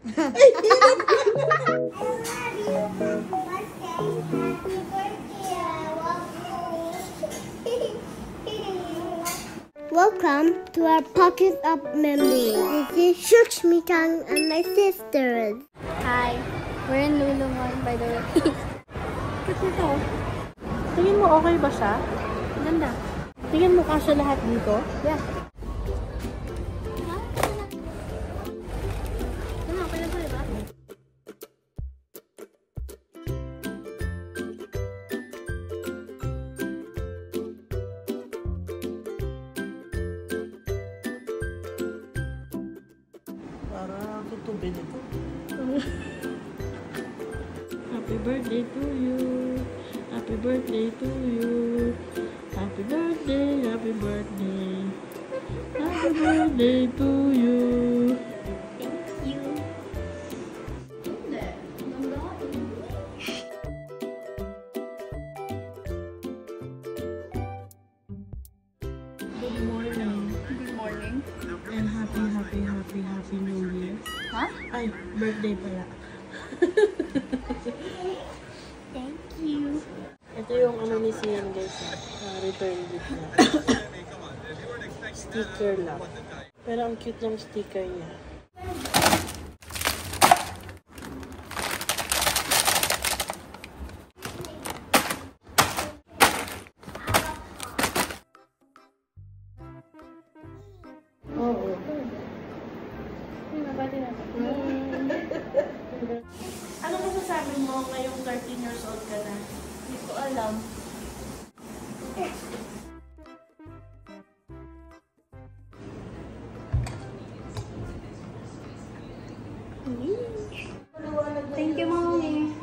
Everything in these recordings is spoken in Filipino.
Welcome to our pocket of memories. This is Shukshmitang and my sisters. Hi, we're in Lulungan, by the way. Kasi ito. Tingin mo okay ba siya? Ganda. Tingin mo kasya lahat dito? Yeah. Ano, okay na ba, diba? Parang tutubin ito. Happy birthday to you. Happy birthday to you. Happy birthday, happy birthday. Happy birthday to you. Thank you. Good morning. Good morning. And happy New Year. Huh? Ay, birthday pala. Thank you. Ito yung ano ni Sian guys. Return gift niya. Sticker lang. Pero ang cute ng sticker niya. Oo. Ano masasabi mo ngayong 13 years old ka na? Hindi ko alam. Thank you, Mommy.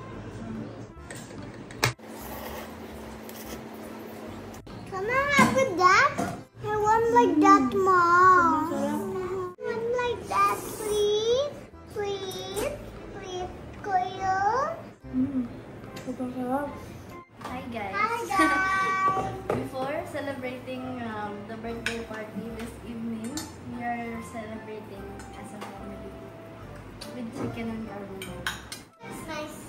Can I have that? I want like that, Mom. I want like that, please. Please. Please, Kuya. Napakasarap. Hi, guys. Hi, guys. Before celebrating the birthday party this evening, we are celebrating as a family with chicken and carbonara. It's nice.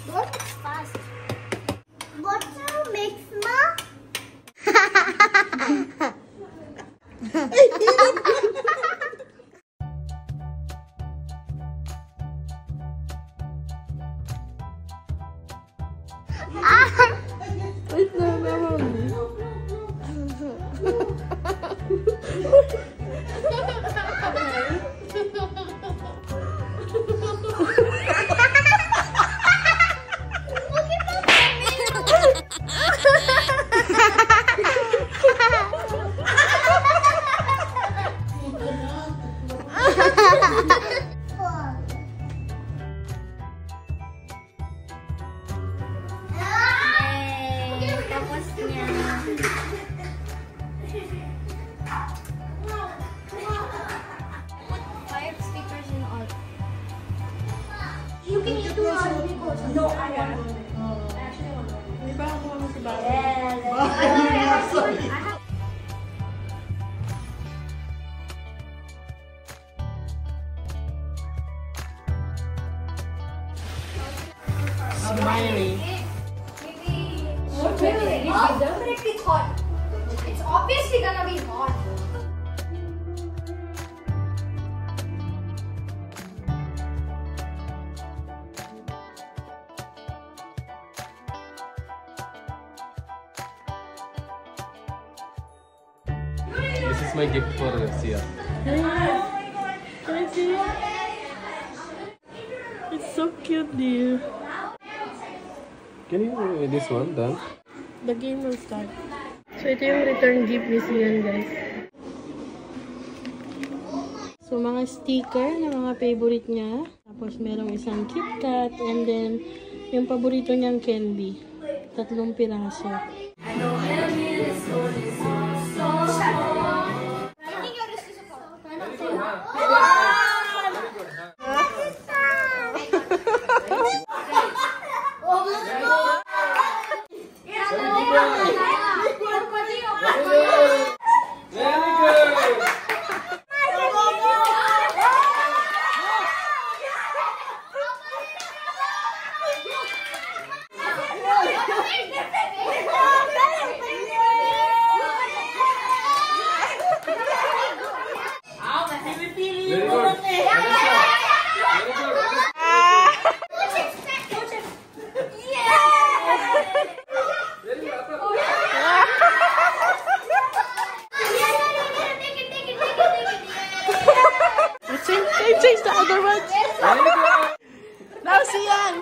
What's fast? What's your mix, Ma? Wait lang naman. Yay! Tapos niya. 5 stickers in all. You can eat one. No, I want one. Hindi ba ako kami si Bobby? Smiley. It's hot. It's obviously gonna be hot. This is my gift for Sia. Can I see? It's so cute, dear. Can you this one done? The game will start. So, ito yung return gift ni Sian, guys. So, mga sticker na mga favorite niya. Tapos, merong isang KitKat. And then, yung paborito niyang candy. 3 piraso. I know, Change the other ones. Now, Sian.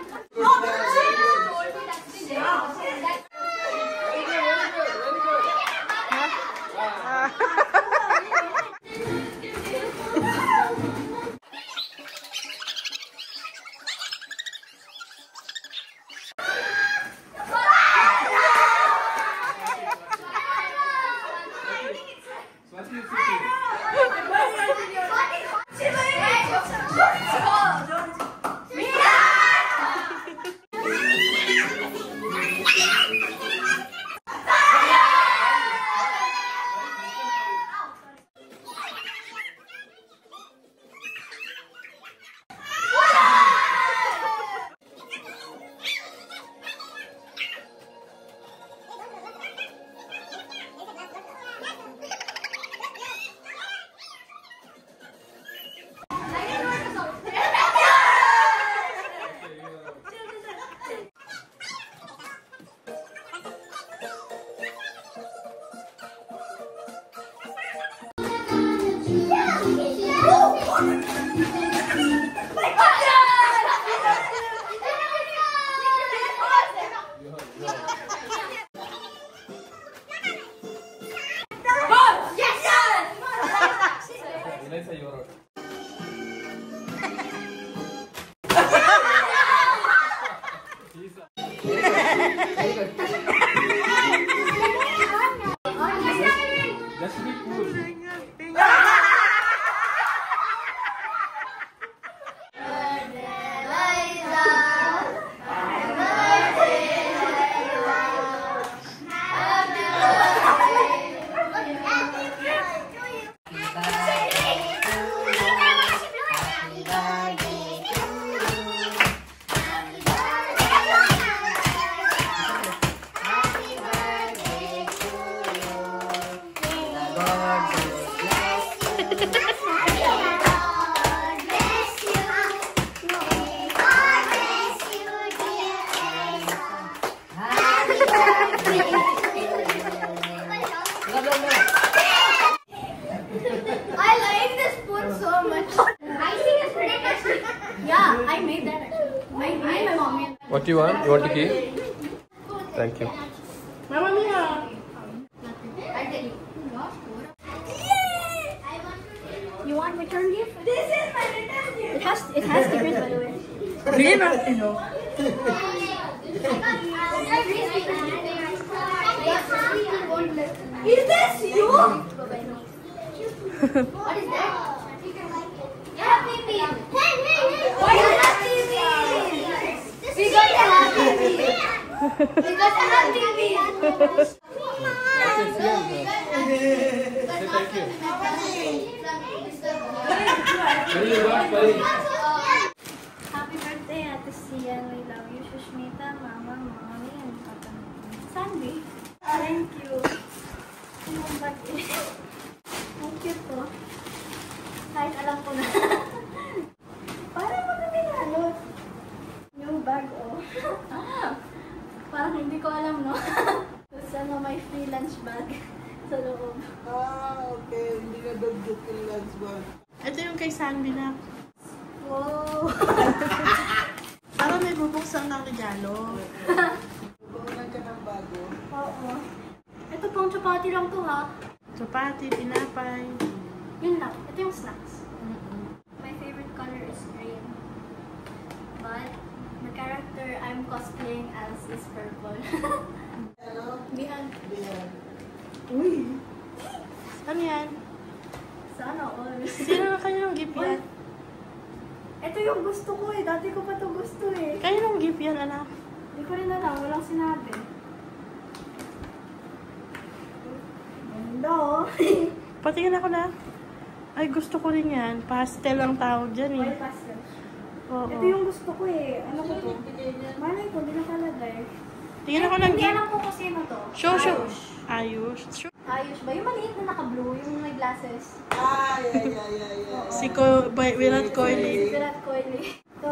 I like this food so much. I think it's pretty tasty. Yeah, I made that actually. My mom. What do you want? You want to keep? Thank you. Mama Mia. I tell you. You want return gift? This is my return gift. It has stickers, by the way. Hindi na, ano. Is this you? What is that? Happy Meal. Hey! What is Happy Meal? We got a Happy Meal. We got a Happy Meal. Happy birthday, Ate Sian. We love you, Shushmita, Mama, Mommy, and Papa. Sandy. Thank you. Thank you po. Kahit alam ko na. Parang magkakinalot. New bag, oh. Parang hindi ko alam, no? Tapos ano, may free lunch bag sa loob. Okay. Hindi na dugdug yung lunch bag. Ito yung kay Sandy na. Wow! Parang may bubuksan ng regalo. Bumulong ka ng bago. Oo. Ito pang chapati lang to, ha? Chapati, tinapay. Yun lang. Ito yung snacks. My favorite color is green. But the character I'm cosplaying as is purple. Ano? Bihan. Bihan. Uy! Ano yan? Sana all. Sino na kanilang gift yan? Ito yung gusto ko eh. Dati ko pa to gusto eh. Kanilang gift yan, anak? Hindi ko rin alam. Walang sinabi. Ganda oh. Patingin ako na. Ay, gusto ko rin yan. Pastel ang tawag dyan eh. Oil pastel. Oo. Ito yung gusto ko eh. Ano ko to? Malay ko, di nakalagay. Tingnan ako ng Hindi gift. alam ko kung sino to. Show. Ayush. Show. Ayos ba? Yung maliit na naka-blue, yung may glasses. Yeah. Si Virat Kohli. Virat Kohli. Ito,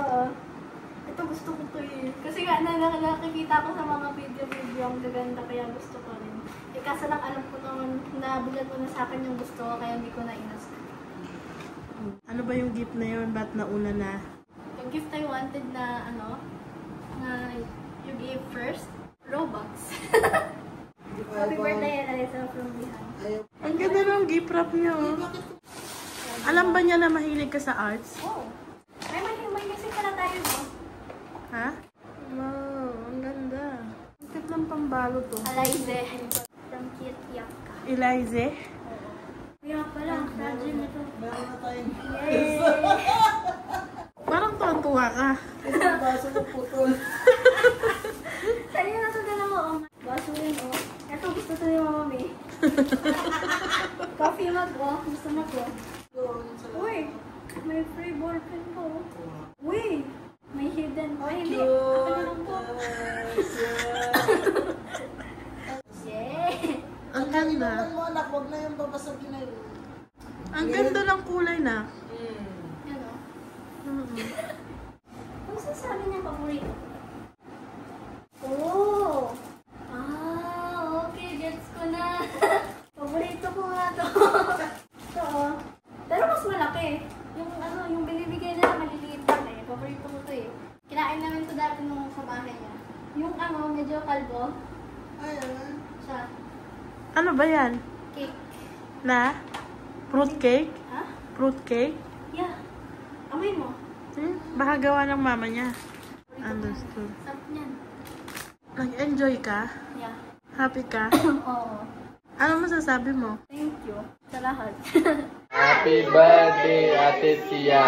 ito gusto ko to eh. Kasi nga, nakikita ko sa mga video ang gaganda, kaya gusto ko rin. Eh, kaso lang alam ko naman, nabulat mo na sa akin yung gusto ko, kaya hindi ko na inas. Ano ba yung gift na yun? Ba't nauna na? Yung gift I wanted na, na you gave first, Robux. Happy birthday, Alisa, from behind. Ang ganda ng gift wrap niya, oh. Alam ba niya na mahilig ka sa arts? Oh. May music pala tayo, no? Ha? Wow, ang ganda. Ang cute ng pambalo to. Alize. From cute Yaka. Elize? Kaya pala, fragile nito. Meron na tayong Yay! Parang tuwa ka. baso ko putol. Sa'yo na ito dala mo, oh. Baso yun, oh. Ito, gusto to ni Mama May. Coffee mug, oh. Gusto mo ko. Uy! May free ballpen ko. Uy! May hidden. Oh, hindi. Ako na lang po. Yay! Ang ganda. Inuman mo anak, huwag na yung babasagin na yun. Ang ganda ng kulay na. Yan, oh. Mm-hmm. Ano sasabi niya paborito? Oh! Okay, gets ko na. Paborito ko nga to. Ito, oh. Pero mas malaki. Yung binibigay nila maliliit lang eh. Paborito ko to eh. Kinain namin to dati nung sa bahay niya. Yung medyo kalbo. Ayan. Siya. Ano ba yan? Cake. Na? Fruit cake? Ha? Fruit cake? Yeah. Amoy mo. Baka gawa ng mama niya. Understood. Sarap niyan. Nag-enjoy ka? Yeah. Happy ka? Oo. Ano masasabi mo? Thank you sa lahat. Happy birthday, Ate Tia!